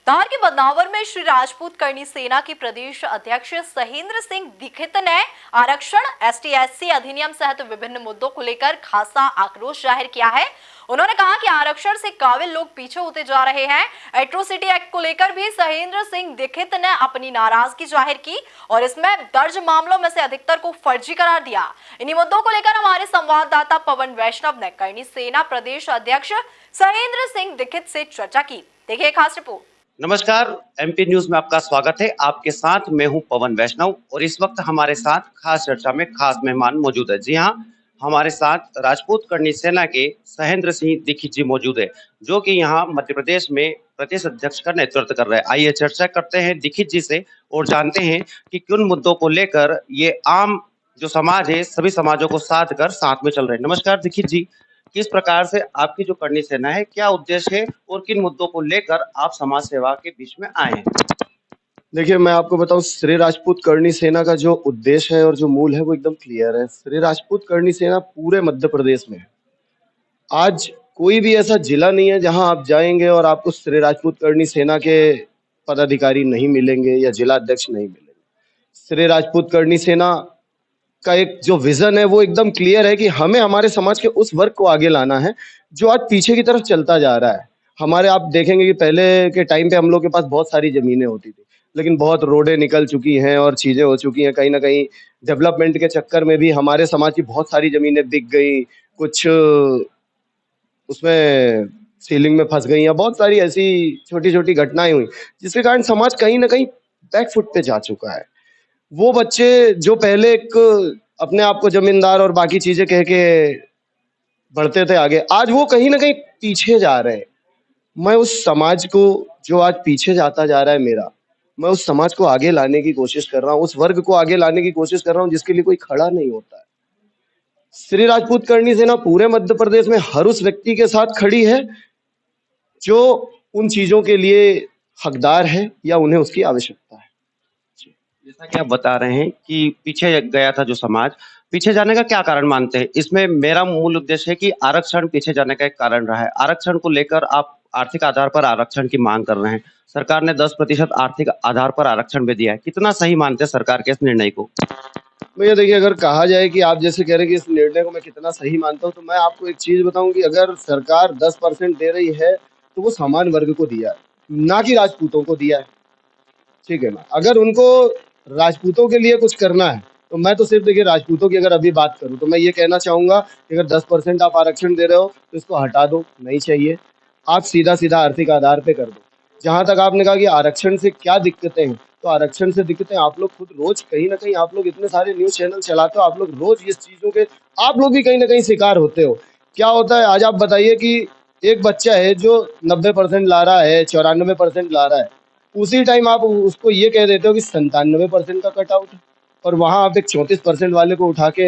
धार के बदनावर में श्री राजपूत करनी सेना के प्रदेश अध्यक्ष सहेंद्र सिंह दीक्षित ने आरक्षण, ST/SC अधिनियम सहित विभिन्न मुद्दों को लेकर खासा आक्रोश जाहिर किया है। उन्होंने कहा कि आरक्षण से काबिल लोग पीछे होते जा रहे हैं। एट्रोसिटी एक्ट को लेकर भी सहेंद्र सिंह दीक्षित ने अपनी नाराजगी जाहिर की और इसमें दर्ज मामलों में से अधिकतर को फर्जी करार दिया। इन्हीं मुद्दों को लेकर हमारे संवाददाता पवन वैष्णव ने करनी सेना प्रदेश अध्यक्ष सहेंद्र सिंह दीक्षित से चर्चा की। देखिए खास रिपोर्ट। नमस्कार, MP न्यूज में आपका स्वागत है। आपके साथ मैं हूं पवन वैष्णव और इस वक्त हमारे साथ खास चर्चा में खास मेहमान मौजूद है। जी हां, हमारे साथ राजपूत करनी सेना के सहेंद्र सिंह दीक्षित जी मौजूद है, जो कि यहां मध्य प्रदेश में प्रदेश अध्यक्ष का नेतृत्व कर रहे हैं। आइए चर्चा करते हैं दीक्षित जी से और जानते हैं कि किन मुद्दों को लेकर ये आम जो समाज है सभी समाजों को साथ कर साथ में चल रहे हैं। नमस्कार दीक्षित जी, किस प्रकार से आपकी जो करनी सेना है, क्या उद्देश्य है और किन मुद्दों को लेकर आप समाज सेवा के बीच में आए हैं? देखिए, मैं आपको बताऊं, श्री राजपूत करनी सेना का जो उद्देश्य है और जो मूल है वो एकदम क्लियर है। श्री राजपूत करनी सेना पूरे मध्य प्रदेश में है। आज कोई भी ऐसा जिला नहीं है जहां आप जाएंगे और आपको श्री राजपूत करनी सेना के पदाधिकारी नहीं मिलेंगे या जिला अध्यक्ष नहीं मिलेंगे। श्री राजपूत करनी सेना का एक जो विजन है वो एकदम क्लियर है कि हमें हमारे समाज के उस वर्ग को आगे लाना है जो आज पीछे की तरफ चलता जा रहा है। हमारे आप देखेंगे कि पहले के टाइम पे हम लोग के पास बहुत सारी जमीनें होती थी, लेकिन बहुत रोडें निकल चुकी हैं और चीजें हो चुकी हैं। कहीं ना कहीं डेवलपमेंट के चक्कर में भी हमारे समाज की बहुत सारी जमीनें बिक गई, कुछ उसमें सीलिंग में फंस गई, या बहुत सारी ऐसी छोटी छोटी घटनाएं हुई जिसके कारण समाज कहीं ना कहीं बैकफुट पे जा चुका है। वो बच्चे जो पहले एक अपने आप को जमींदार और बाकी चीजें कह के बढ़ते थे आगे, आज वो कहीं ना कहीं पीछे जा रहे हैं। मैं उस समाज को जो आज पीछे जाता जा रहा है मैं उस समाज को आगे लाने की कोशिश कर रहा हूँ, उस वर्ग को आगे लाने की कोशिश कर रहा हूँ जिसके लिए कोई खड़ा नहीं होता है। श्री राजपूत करनी सेना पूरे मध्य प्रदेश में हर उस व्यक्ति के साथ खड़ी है जो उन चीजों के लिए हकदार है या उन्हें उसकी आवश्यकता है। जैसा कि आप बता रहे हैं कि पीछे गया था जो समाज, पीछे जाने का क्या कारण मानते हैं? इसमें मेरा मूल उद्देश्य है कि आरक्षण पीछे जाने का एक कारण रहा है। आरक्षण को लेकर आप आर्थिक आधार पर आरक्षण की मांग कर रहे हैं। सरकार ने 10% आर्थिक आधार पर आरक्षण भी दिया है। कितना सही मानते हैं सरकार के इस निर्णय को? भैया देखिए, अगर कहा जाए कि आप जैसे कह रहे हैं कि इस निर्णय को मैं कितना सही मानता हूँ, तो मैं आपको एक चीज बताऊं कि अगर सरकार 10% दे रही है तो वो सामान्य वर्ग को दिया है, ना कि राजपूतों को दिया है। ठीक है ना? अगर उनको राजपूतों के लिए कुछ करना है तो मैं तो सिर्फ देखिए राजपूतों की अगर अभी बात करूं तो मैं ये कहना चाहूंगा कि अगर 10% आप आरक्षण दे रहे हो तो इसको हटा दो, नहीं चाहिए। आप सीधा सीधा आर्थिक आधार पे कर दो। जहां तक आपने कहा कि आरक्षण से क्या दिक्कतें हैं, तो आरक्षण से दिक्कतें आप लोग खुद रोज कहीं ना कहीं, आप लोग इतने सारे न्यूज चैनल चलाते हो, आप लोग रोज इस चीजों के आप लोग भी कहीं ना कहीं शिकार होते हो। क्या होता है, आज आप बताइए कि एक बच्चा है जो 90% ला रहा है, 94% ला रहा है, उसी टाइम आप उसको ये कह देते हो कि 97% का कट आउट है, और वहां आप एक 34% वाले को उठा के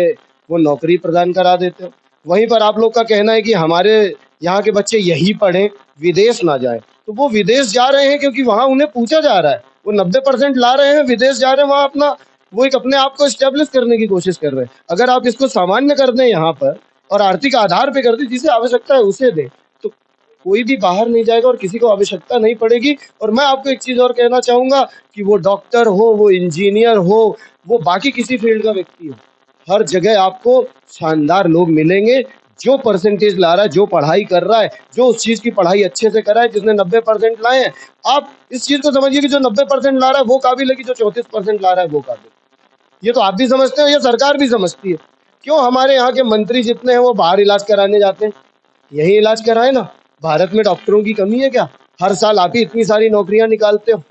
वो नौकरी प्रदान करा देते हो। वहीं पर आप लोग का कहना है कि हमारे यहाँ के बच्चे यही पढ़ें, विदेश ना जाएं। तो वो विदेश जा रहे हैं क्योंकि वहां उन्हें पूछा जा रहा है। वो 90% ला रहे हैं, विदेश जा रहे हैं, वहां अपना वो एक अपने आप को स्टेब्लिश करने की कोशिश कर रहे हैं। अगर आप इसको सामान्य कर दें यहाँ पर और आर्थिक आधार पे कर दें, जिसे आवश्यकता है उसे दें, तो कोई भी बाहर नहीं जाएगा और किसी को आवश्यकता नहीं पड़ेगी। और मैं आपको एक चीज और कहना चाहूंगा कि वो डॉक्टर हो, वो इंजीनियर हो, वो बाकी किसी फील्ड का व्यक्ति हो, हर जगह आपको शानदार लोग मिलेंगे। जो परसेंटेज ला रहा है, जो पढ़ाई कर रहा है, जो उस चीज की पढ़ाई अच्छे से कर रहा है, जिसने 90% लाए हैं, आप इस चीज को समझिए कि जो 90% ला रहा है वो काबिल है कि जो 34% ला रहा है वो काबिल। ये तो आप भी समझते हो, ये सरकार भी समझती है। क्यों हमारे यहाँ के मंत्री जितने हैं वो बाहर इलाज कराने जाते हैं? यही इलाज कराए ना। भारत में डॉक्टरों की कमी है क्या? हर साल आप ही इतनी सारी नौकरियां निकालते हो,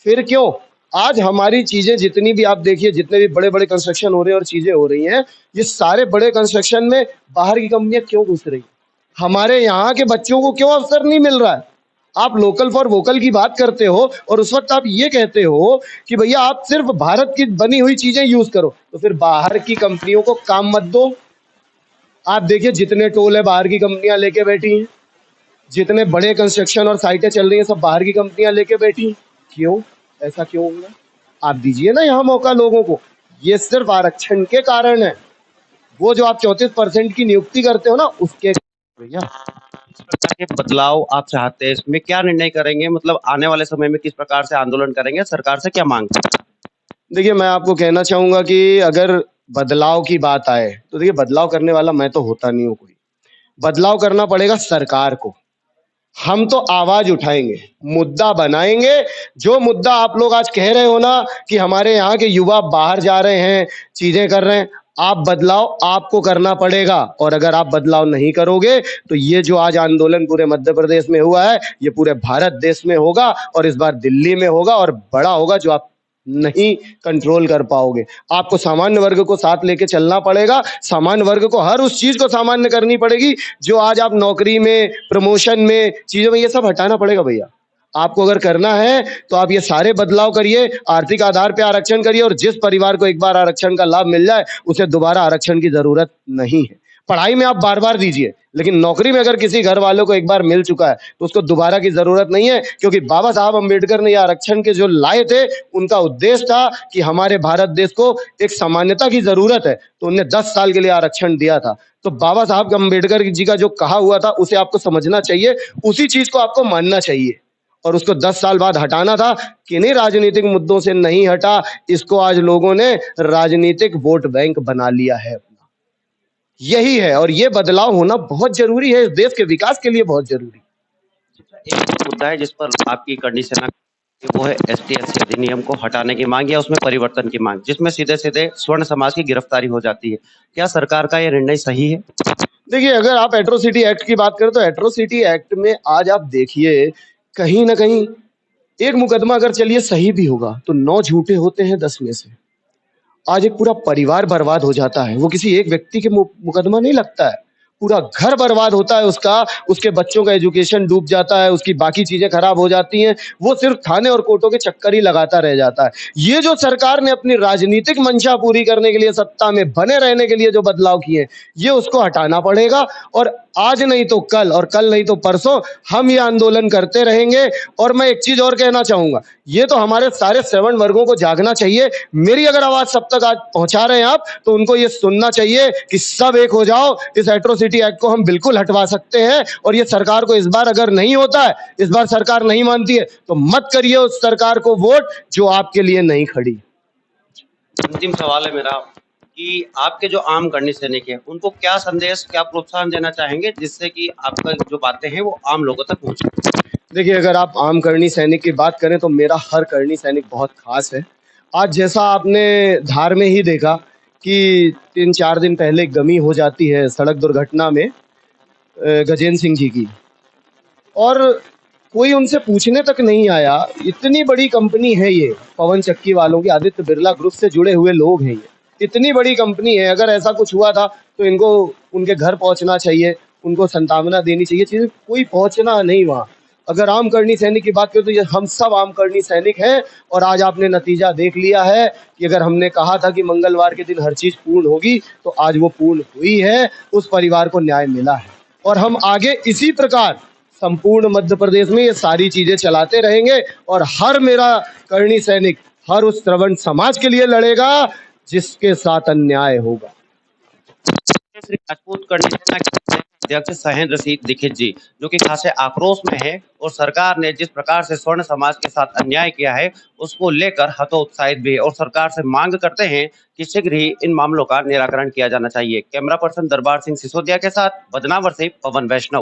फिर क्यों आज हमारी चीजें जितनी भी आप देखिए, जितने भी बड़े बड़े कंस्ट्रक्शन हो रहे हैं और चीजें हो रही हैं, ये सारे बड़े कंस्ट्रक्शन में बाहर की कंपनियां क्यों घुस रही? हमारे यहाँ के बच्चों को क्यों अवसर नहीं मिल रहा है? आप लोकल फॉर वोकल की बात करते हो और उस वक्त आप ये कहते हो कि भैया आप सिर्फ भारत की बनी हुई चीजें यूज करो, तो फिर बाहर की कंपनियों को काम मत दो। आप देखिए जितने टोल है बाहर की कंपनियां लेके बैठी हैं, जितने बड़े कंस्ट्रक्शन और साइटें चल रही हैं सब बाहर की कंपनियां लेके बैठी हैं। क्यों? ऐसा क्यों होगा? आप दीजिए ना यहाँ मौका लोगों को। ये सिर्फ आरक्षण के कारण है। वो जो आप 34% की नियुक्ति करते हो ना, उसके भैया प्रकार के बदलाव आप चाहते हैं, इसमें क्या निर्णय करेंगे? मतलब आने वाले समय में किस प्रकार से आंदोलन करेंगे? सरकार से क्या मांग करेंगे? देखिए, मैं आपको कहना चाहूँगा कि अगर बदलाव की बात आए, तो देखिए बदलाव करने वाला मैं तो होता नहीं हूँ कोई। बदलाव करना पड़ेगा सरकार को। हम तो आवाज़ उठाएँगे, मुद्दा बनाएँगे, जो मुद्दा आप लोग आज कह रहे हो ना कि हमारे यहाँ के युवा बाहर जा रहे हैं, चीज़ें कर रहे हैं, आप बदलाव आपको करना पड़ेगा और अगर आप बदलाव नहीं करोगे, तो ये जो आज आंदोलन पूरे मध्य प्रदेश में हुआ है, ये पूरे भारत देश में होगा और इस बार दिल्ली में होगा और बड़ा होगा जो आप नहीं कंट्रोल कर पाओगे। आपको सामान्य वर्ग को साथ लेके चलना पड़ेगा, सामान्य वर्ग को हर उस चीज़ को सामान्य करनी पड़ेगी, जो आज आप नौकरी में, प्रमोशन में, चीज़ों में ये सब हटाना पड़ेगा भैया। आपको अगर करना है, तो आप ये सारे बदलाव करिए, आर्थिक आधार पे आरक्षण करिए और जिस परिवार को एक बार आरक्षण का लाभ मिल जाए, उसे दोबारा आरक्षण की ज़रूरत नहीं है। पढ़ाई में आप बार-बार दीजिए, लेकिन नौकरी में अगर किसी घर वालों को एक बार मिल चुका है, तो उसको दोबारा की ज़रूरत नहीं है क्योंकि बाबा साहब अम्बेडकर ने ये आरक्षण के जो लाए थे, उनका उद्देश्य था कि हमारे भारत देश को एक समानता की ज़रूरत है, तो उन्होंने 10 साल के लिए आरक्षण दिया था। तो बाबा साहब अम्बेडकर जी का जो कहा हुआ था, उसे आपको समझना चाहिए, उसी चीज़ को आपको मानना चाहिए और उसको 10 साल बाद हटाना था, किन्हीं राजनीतिक मुद्दों से नहीं हटा, इसको आज लोगों ने राजनीतिक वोट बैंक बना लिया है। यही है और ये बदलाव होना बहुत ज़रूरी है, इस देश के विकास के लिए बहुत ज़रूरी है। एक मुद्दा है जिस पर आपकी करनी सेना वो है एसटी-एससी अधिनियम को हटाने की मांग या उसमें परिवर्तन की मांग, जिसमें सीधे-सीधे स्वर्ण समाज की गिरफ्तारी हो जाती है। क्या सरकार का ये निर्णय सही है? देखिए, अगर आप एट्रोसिटी एक्ट की बात करें तो एट्रोसिटी एक्ट में आज आप देखिए, कहीं न कहीं एक मुकदमा अगर चलिए सही भी होगा, तो 9 झूठे होते हैं 10 में से। आज एक पूरा परिवार बर्बाद हो जाता है, वो किसी एक व्यक्ति के मुकदमा नहीं लगता है, पूरा घर बर्बाद होता है उसका, उसके बच्चों का एजुकेशन डूब जाता है, उसकी बाकी चीज़ें खराब हो जाती हैं, वो सिर्फ़ थाने और कोर्टों के चक्कर ही लगाता रह जाता है। ये जो सरकार ने अपनी राजनीतिक मंशा पूरी करने के लिए, सत्ता में बने रहने के लिए जो बदलाव किए, ये उसको हटाना पड़ेगा और आज नहीं तो कल और कल नहीं तो परसों हम ये आंदोलन करते रहेंगे। और मैं एक चीज़ और कहना चाहूँगा, ये तो हमारे सारे श्रवण वर्गों को जागना चाहिए। मेरी अगर आवाज़ सब तक आज पहुँचा रहे हैं आप, तो उनको ये सुनना चाहिए कि सब एक हो जाओ, इस एट्रोसिटी एक्ट को हम बिल्कुल हटवा सकते हैं और ये सरकार को इस बार अगर नहीं होता है, इस बार सरकार नहीं मानती है, तो मत करिए उस सरकार को वोट जो आपके लिए नहीं खड़ी। अंतिम सवाल है मेरा कि आपके जो आम करनी सैनिक हैं, उनको क्या संदेश, क्या प्रोत्साहन देना चाहेंगे जिससे कि आपका जो बातें हैं वो आम लोगों तक पहुँचे? देखिए, अगर आप आम करनी सैनिक की बात करें तो मेरा हर करनी सैनिक बहुत ख़ास है। आज जैसा आपने धार में ही देखा कि 3-4 दिन पहले गमी हो जाती है सड़क दुर्घटना में गजेंद्र सिंह जी की और कोई उनसे पूछने तक नहीं आया। इतनी बड़ी कंपनी है ये, पवन चक्की वालों की, आदित्य बिरला ग्रुप से जुड़े हुए लोग हैं ये। इतनी बड़ी कंपनी है, अगर ऐसा कुछ हुआ था तो इनको उनके घर पहुँचना चाहिए, उनको सांत्वना देनी चाहिए, चीज़ें कोई पहुँचना नहीं वहाँ। अगर आम करनी सैनिक की बात करें तो ये हम सब आम करनी सैनिक हैं और आज आपने नतीजा देख लिया है कि अगर हमने कहा था कि मंगलवार के दिन हर चीज़ पूर्ण होगी, तो आज वो पूर्ण हुई है, उस परिवार को न्याय मिला है और हम आगे इसी प्रकार संपूर्ण मध्य प्रदेश में ये सारी चीज़ें चलाते रहेंगे और हर मेरा करनी सैनिक हर उस श्रवण समाज के लिए लड़ेगा जिसके साथ अन्याय होगा। श्री राजपूत करनी सेना के अध्यक्ष सहेंद्र सिंह दीक्षित जी, जो कि खासे आक्रोश में है और सरकार ने जिस प्रकार से स्वर्ण समाज के साथ अन्याय किया है उसको लेकर हतोत्साहित भी है और सरकार से मांग करते हैं कि शीघ्र ही इन मामलों का निराकरण किया जाना चाहिए। कैमरा पर्सन दरबार सिंह सिसोदिया के साथ बदनावर से पवन वैष्णव।